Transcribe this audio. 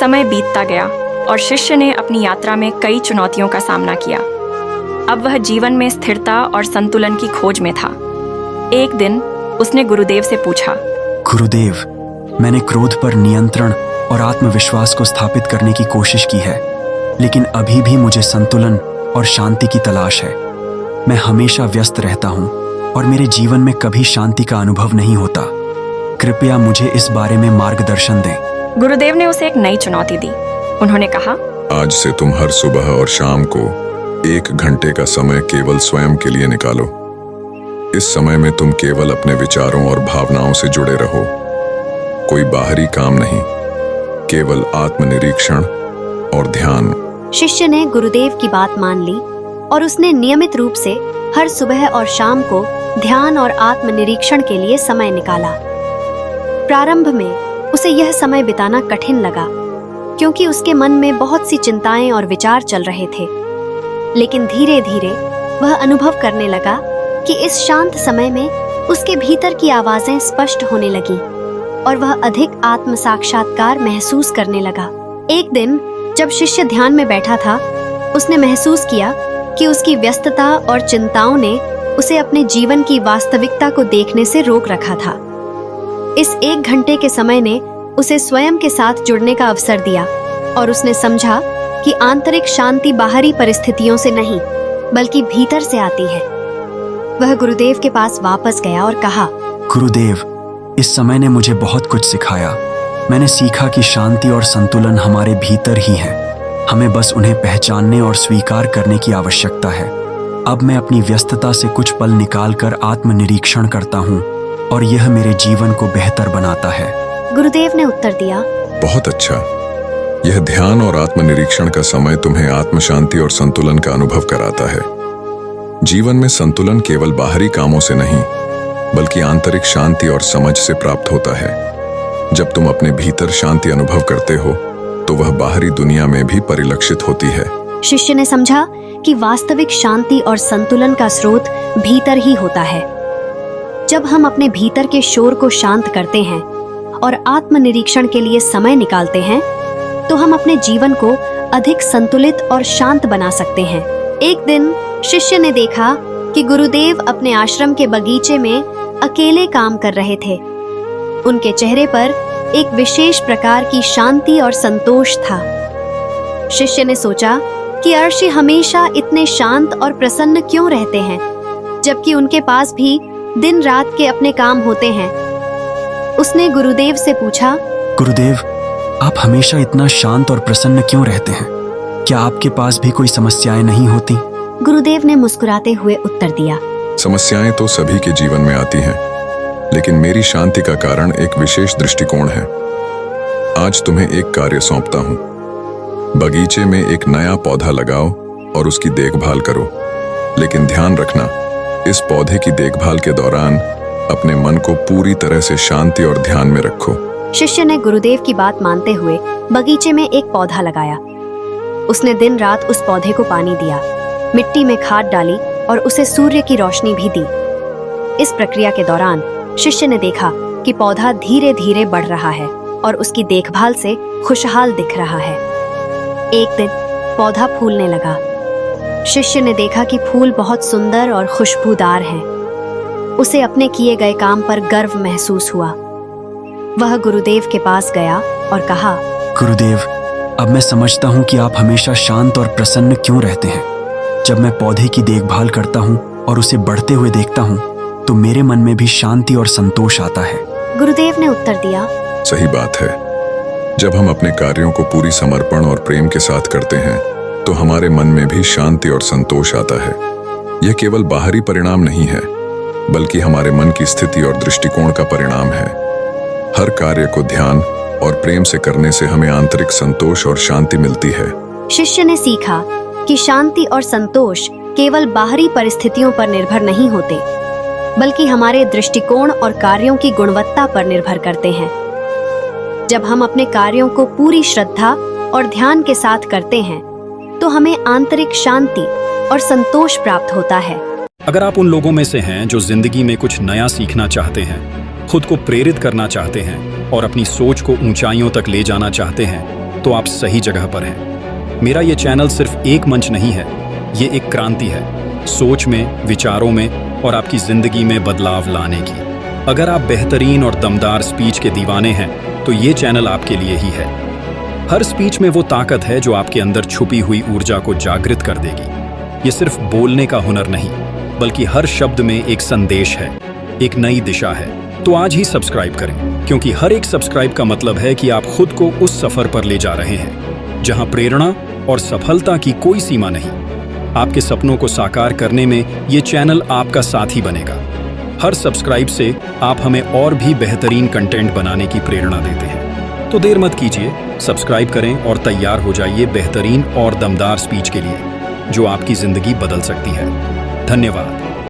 समय बीतता गया और शिष्य ने अपनी यात्रा में कई चुनौतियों का सामना किया। अब वह जीवन में स्थिरता और संतुलन की खोज में था। एक दिन उसने गुरुदेव से पूछा, गुरुदेव, मैंने क्रोध पर नियंत्रण और आत्मविश्वास को स्थापित करने की कोशिश की है, लेकिन अभी भी मुझे संतुलन और शांति की तलाश है। मैं हमेशा व्यस्त रहता हूँ और मेरे जीवन में कभी शांति का अनुभव नहीं होता। कृपया मुझे इस बारे में मार्गदर्शन दें। गुरुदेव ने उसे एक नई चुनौती दी। उन्होंने कहा, आज से तुम हर सुबह और शाम को 1 घंटे का समय केवल स्वयं के लिए निकालो। इस समय में तुम केवल अपने विचारों और भावनाओं से जुड़े रहो। कोई बाहरी काम नहीं, केवल आत्मनिरीक्षण और ध्यान। शिष्य ने गुरुदेव की बात मान ली और उसने नियमित रूप से हर सुबह और शाम को ध्यान और आत्मनिरीक्षण के लिए समय निकाला। प्रारंभ में उसे यह समय बिताना कठिन लगा, क्योंकि उसके मन में बहुत सी चिंताएं और विचार चल रहे थे। लेकिन धीरे धीरे वह अनुभव करने लगा कि इस शांत समय में उसके भीतर की आवाजें स्पष्ट होने लगीं और वह अधिक आत्म साक्षात्कार महसूस करने लगा। एक दिन जब शिष्य ध्यान में बैठा था, उसने महसूस किया कि उसकी व्यस्तता और चिंताओं ने उसे अपने जीवन की वास्तविकता को देखने से रोक रखा था। इस 1 घंटे के समय ने उसे स्वयं के साथ जुड़ने का अवसर दिया और उसने समझा कि आंतरिक शांति बाहरी परिस्थितियों से नहीं, बल्कि भीतर से आती है। वह गुरुदेव के पास वापस गया और कहा, गुरुदेव, इस समय ने मुझे बहुत कुछ सिखाया। मैंने सीखा कि शांति और संतुलन हमारे भीतर ही है। हमें बस उन्हें पहचानने और स्वीकार करने की आवश्यकता है। अब मैं अपनी व्यस्तता से कुछ पल निकालकर आत्मनिरीक्षण करता हूँ और यह मेरे जीवन को बेहतर बनाता है। गुरुदेव ने उत्तर दिया, बहुत अच्छा। यह ध्यान और आत्मनिरीक्षण का समय तुम्हें आत्म शांति और संतुलन का अनुभव कराता है। जीवन में संतुलन केवल बाहरी कामों से नहीं, बल्कि आंतरिक शांति और समझ से प्राप्त होता है। जब तुम अपने भीतर शांति अनुभव करते हो, तो वह बाहरी दुनिया में भी परिलक्षित होती है। शिष्य ने समझा कि वास्तविक शांति और संतुलन का स्रोत भीतर ही होता है। जब हम अपने भीतर के शोर को शांत करते हैं और आत्मनिरीक्षण के लिए समय निकालते हैं, तो हम अपने जीवन को अधिक संतुलित और शांत बना सकते हैं। एक दिन शिष्य ने देखा कि गुरुदेव अपने आश्रम के बगीचे में अकेले काम कर रहे थे। उनके चेहरे पर एक विशेष प्रकार की शांति और संतोष था। शिष्य ने सोचा कि अर्षि हमेशा इतने शांत और प्रसन्न क्यों रहते हैं, जबकि उनके पास भी दिन रात के अपने काम होते हैं। उसने गुरुदेव से पूछा, गुरुदेव, आप हमेशा इतना शांत और प्रसन्न क्यों रहते हैं? क्या आपके पास भी कोई समस्याएं नहीं होती? गुरुदेव ने मुस्कुराते हुए उत्तर दिया, समस्याएं तो सभी के जीवन में आती हैं, लेकिन मेरी शांति का कारण एक विशेष दृष्टिकोण है। आज तुम्हें एक कार्य सौंपता हूं। बगीचे में एक नया पौधा लगाओ और उसकी देखभाल करो, लेकिन ध्यान रखना, इस पौधे की देखभाल के दौरान अपने मन को पूरी तरह से शांति और ध्यान में रखो। शिष्य ने गुरुदेव की बात मानते हुए बगीचे में एक पौधा लगाया। उसने दिन रात उस पौधे को पानी दिया, मिट्टी में खाद डाली और उसे सूर्य की रोशनी भी दी। इस प्रक्रिया के दौरान शिष्य ने देखा कि पौधा धीरे धीरे बढ़ रहा है और उसकी देखभाल से खुशहाल दिख रहा है। एक दिन पौधा फूलने लगा। शिष्य ने देखा कि फूल बहुत सुंदर और खुशबूदार हैं। उसे अपने किए गए काम पर गर्व महसूस हुआ। वह गुरुदेव के पास गया और कहा, गुरुदेव, अब मैं समझता हूँ कि आप हमेशा शांत और प्रसन्न क्यों रहते हैं। जब मैं पौधे की देखभाल करता हूँ और उसे बढ़ते हुए देखता हूँ, तो मेरे मन में भी शांति और संतोष आता है। गुरुदेव ने उत्तर दिया, सही बात है। जब हम अपने कार्यों को पूरी समर्पण और प्रेम के साथ करते हैं, तो हमारे मन में भी शांति और संतोष आता है। यह केवल बाहरी परिणाम नहीं है, बल्कि हमारे मन की स्थिति और दृष्टिकोण का परिणाम है। हर कार्य को ध्यान और प्रेम से करने से हमें आंतरिक संतोष और शांति मिलती है। शिष्य ने सीखा कि शांति और संतोष केवल बाहरी परिस्थितियों पर निर्भर नहीं होते, बल्कि हमारे दृष्टिकोण और कार्यों की गुणवत्ता पर निर्भर करते हैं। जब हम अपने कार्यों को पूरी श्रद्धा और ध्यान के साथ करते हैं, तो हमें आंतरिक शांति और संतोष प्राप्त होता है। अगर आप उन लोगों में से हैं जो जिंदगी में कुछ नया सीखना चाहते हैं, खुद को प्रेरित करना चाहते हैं और अपनी सोच को ऊंचाइयों तक ले जाना चाहते हैं, तो आप सही जगह पर हैं। मेरा ये चैनल सिर्फ एक मंच नहीं है, ये एक क्रांति है, सोच में, विचारों में और आपकी जिंदगी में बदलाव लाने की। अगर आप बेहतरीन और दमदार स्पीच के दीवाने हैं तो ये चैनल आपके लिए ही है। हर स्पीच में वो ताकत है जो आपके अंदर छुपी हुई ऊर्जा को जागृत कर देगी। ये सिर्फ बोलने का हुनर नहीं, बल्कि हर शब्द में एक संदेश है, एक नई दिशा है। तो आज ही सब्सक्राइब करें, क्योंकि हर एक सब्सक्राइब का मतलब है कि आप खुद को उस सफर पर ले जा रहे हैं जहां प्रेरणा और सफलता की कोई सीमा नहीं। आपके सपनों को साकार करने में ये चैनल आपका साथी बनेगा। हर सब्सक्राइब से आप हमें और भी बेहतरीन कंटेंट बनाने की प्रेरणा देते हैं। तो देर मत कीजिए, सब्सक्राइब करें और तैयार हो जाइए बेहतरीन और दमदार स्पीच के लिए, जो आपकी जिंदगी बदल सकती है। धन्यवाद।